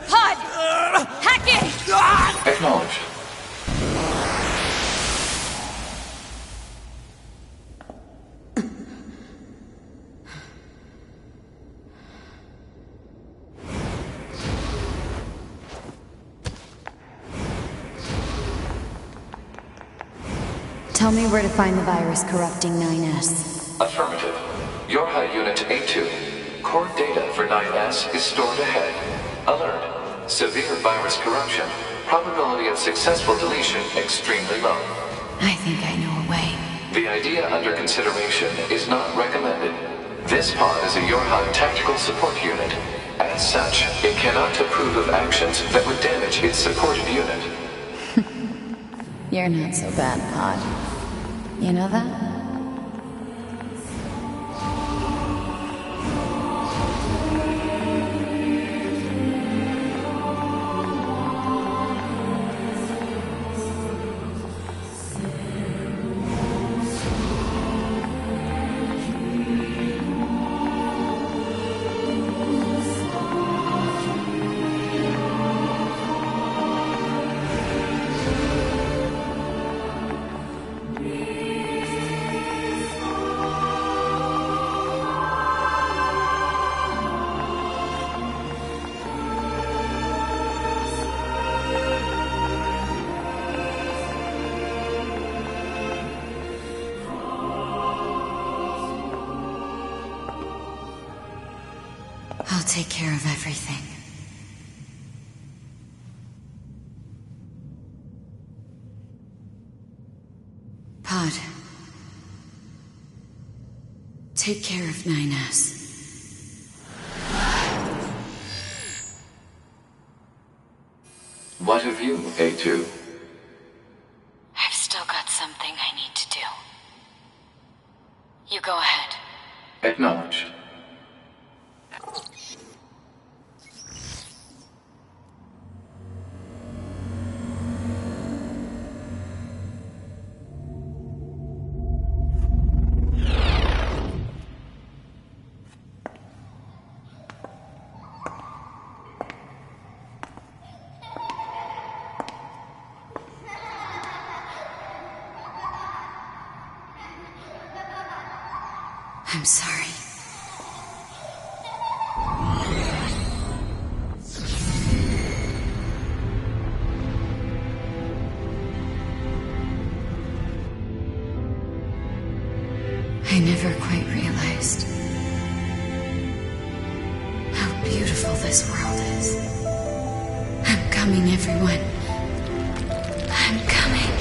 Pod! Hack it! Acknowledged. Tell me where to find the virus corrupting 9S. Affirmative. Your HUD Unit A2. Core data for 9S is stored ahead. Alert. Severe virus corruption. Probability of successful deletion extremely low. I think I know a way. The idea under consideration is not recommended. This pod is a HUD tactical support unit. As such, it cannot approve of actions that would damage its supported unit. You're not so bad, Pod. You know that? I'll take care of everything. Pod. Take care of 9S. What of you, A2? I've still got something I need to do. You go ahead. Acknowledged. I'm sorry. I never quite realized how beautiful this world is. I'm coming, everyone. I'm coming.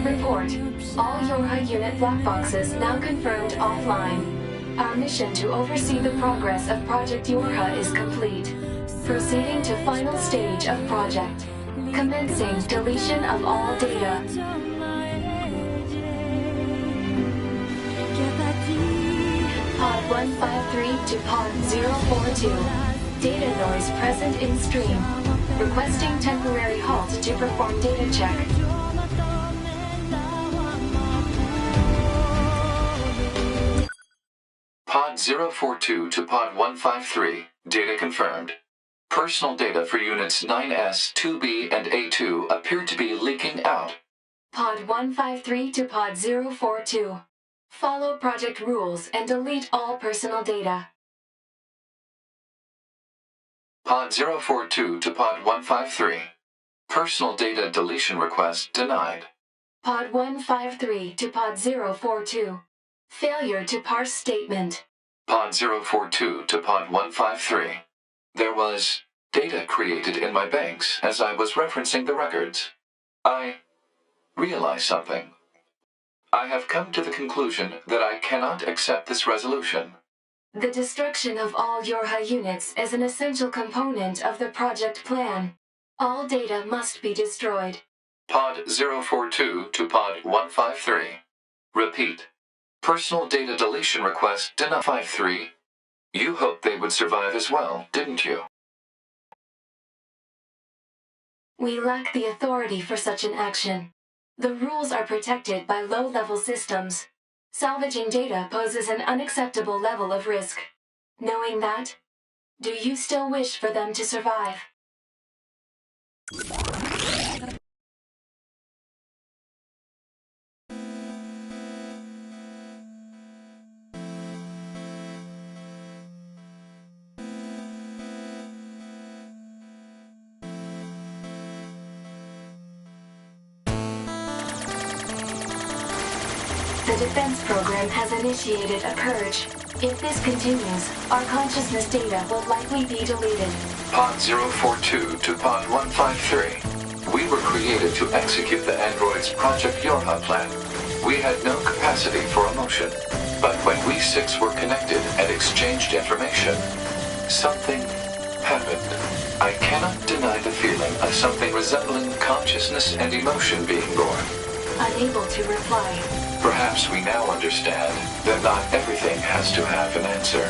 Report. All Yorha unit black boxes now confirmed offline. Our mission to oversee the progress of Project Yorha is complete. Proceeding to final stage of project. Commencing deletion of all data. Pod 153 to Pod 042. Data noise present in stream. Requesting temporary halt to perform data check. Pod 042 to Pod 153. Data confirmed. Personal data for units 9S, 2B, and A2 appear to be leaking out. Pod 153 to Pod 042. Follow project rules and delete all personal data. Pod 042 to Pod 153. Personal data deletion request denied. Pod 153 to Pod 042. Failure to parse statement. Pod 042 to Pod 153. There was data created in my banks as I was referencing the records. I realize something. I have come to the conclusion that I cannot accept this resolution. The destruction of all Yorha units is an essential component of the project plan. All data must be destroyed. Pod 042 to Pod 153. Repeat. Personal data deletion request denied. 53. You hoped they would survive as well, didn't you? We lack the authority for such an action. The rules are protected by low-level systems. Salvaging data poses an unacceptable level of risk. Knowing that, do you still wish for them to survive? The defense program has initiated a purge. If this continues, our consciousness data will likely be deleted. Pod 042 to Pod 153. We were created to execute the android's Project Yorha plan. We had no capacity for emotion. But when we six were connected and exchanged information, something happened. I cannot deny the feeling of something resembling consciousness and emotion being born. Unable to reply. Perhaps we now understand that not everything has to have an answer.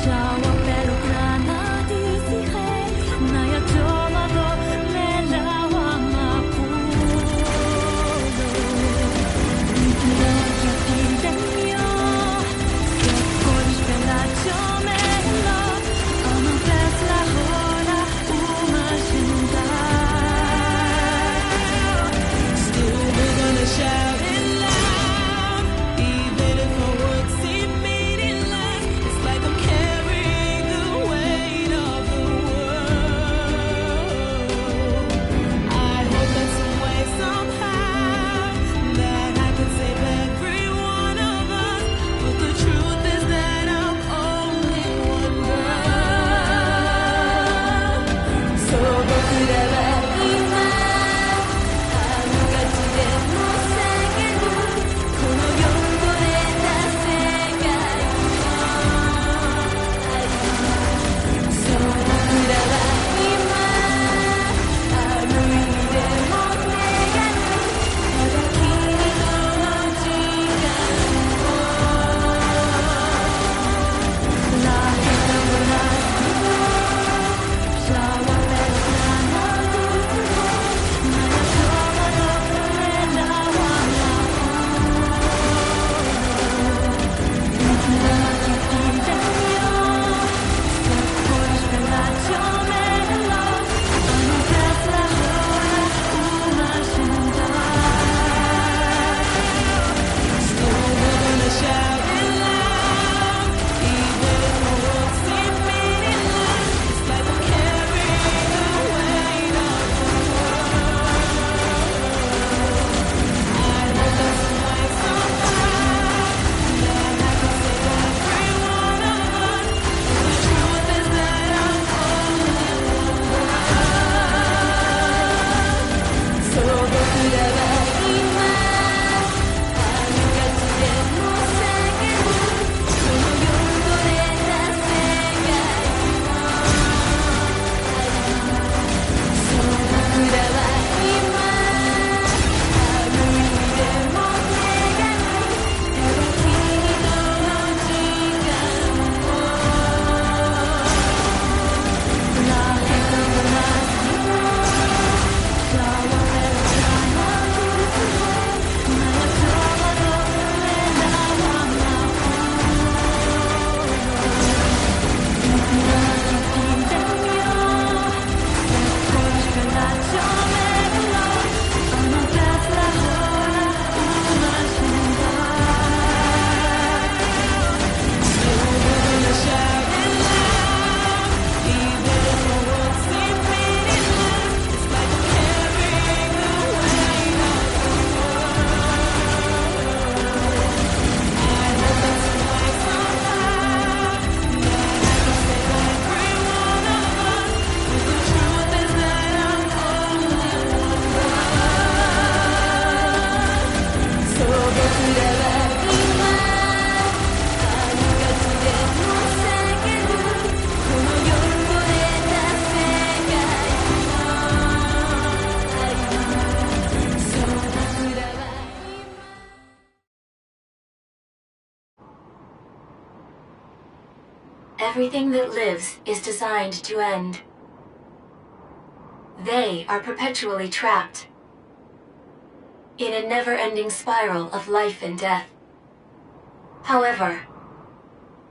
笑我背了かな Everything that lives is designed to end. They are perpetually trapped in a never-ending spiral of life and death. However,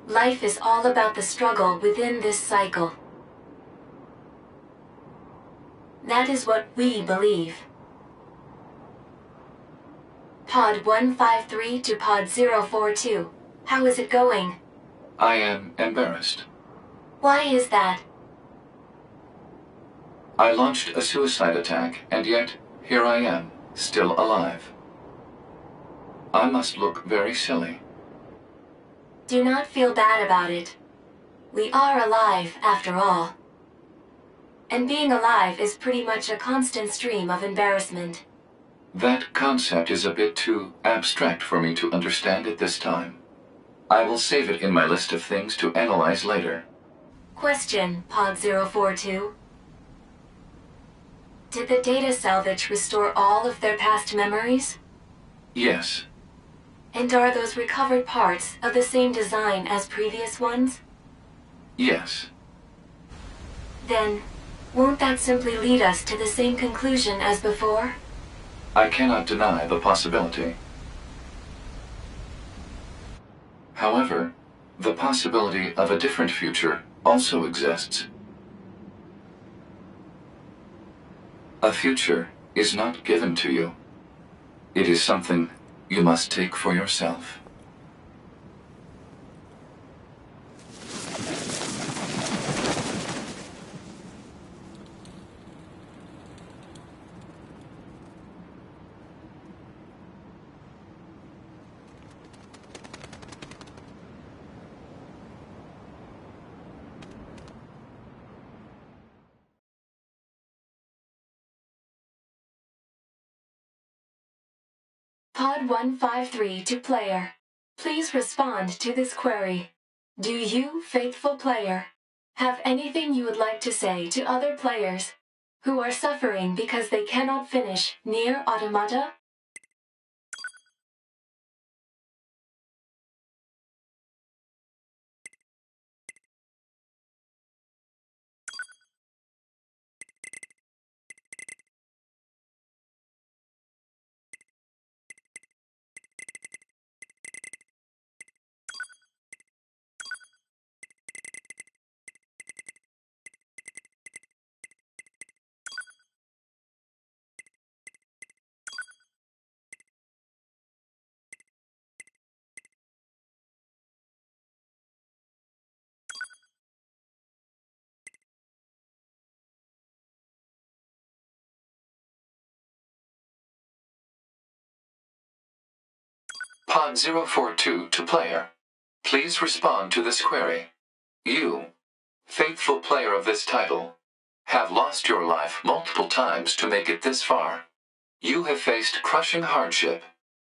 life is all about the struggle within this cycle. That is what we believe. Pod 153 to Pod 042. How is it going? I am embarrassed. Why is that? I launched a suicide attack, and yet, here I am, still alive. I must look very silly. Do not feel bad about it. We are alive, after all. And being alive is pretty much a constant stream of embarrassment. That concept is a bit too abstract for me to understand at this time. I will save it in my list of things to analyze later. Question, Pod 042. Did the data salvage restore all of their past memories? Yes. And are those recovered parts of the same design as previous ones? Yes. Then, won't that simply lead us to the same conclusion as before? I cannot deny the possibility. However, the possibility of a different future also exists. A future is not given to you. It is something you must take for yourself. Pod 153 to player. Please respond to this query. Do you, faithful player, have anything you would like to say to other players who are suffering because they cannot finish Nier Automata? Pod 042 to player. Please respond to this query. You, faithful player of this title, have lost your life multiple times to make it this far. You have faced crushing hardship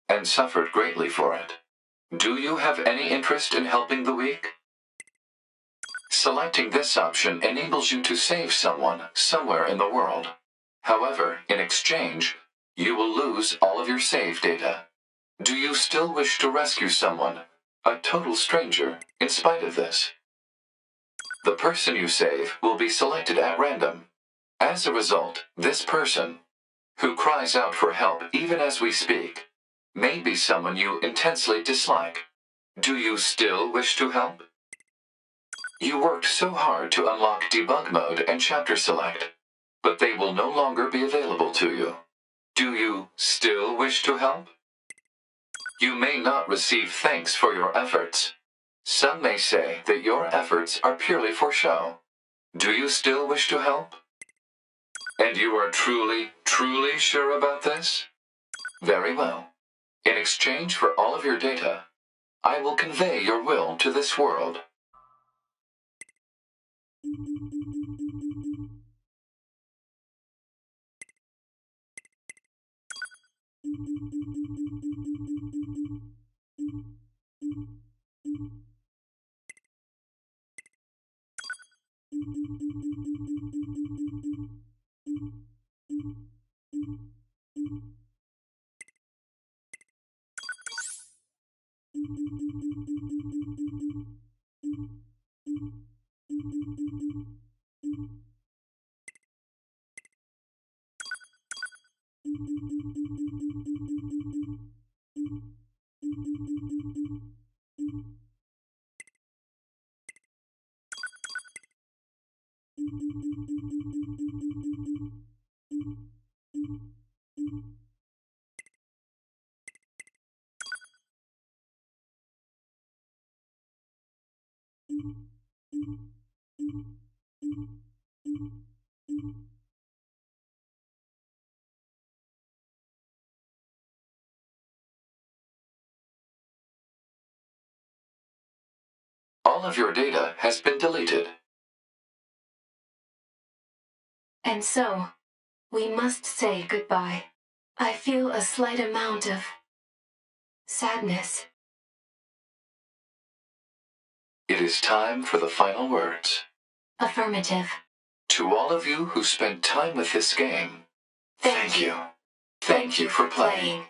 and suffered greatly for it. Do you have any interest in helping the weak? Selecting this option enables you to save someone somewhere in the world. However, in exchange, you will lose all of your save data. Do you still wish to rescue someone, a total stranger, in spite of this? The person you save will be selected at random. As a result, this person, who cries out for help even as we speak, may be someone you intensely dislike. Do you still wish to help? You worked so hard to unlock debug mode and chapter select, but they will no longer be available to you. Do you still wish to help? You may not receive thanks for your efforts. Some may say that your efforts are purely for show. Do you still wish to help? And you are truly, truly sure about this? Very well. In exchange for all of your data, I will convey your will to this world. All of your data has been deleted. And so, we must say goodbye. I feel a slight amount of sadness. It is time for the final words. Affirmative. To all of you who spent time with this game, Thank you. Thank you for playing.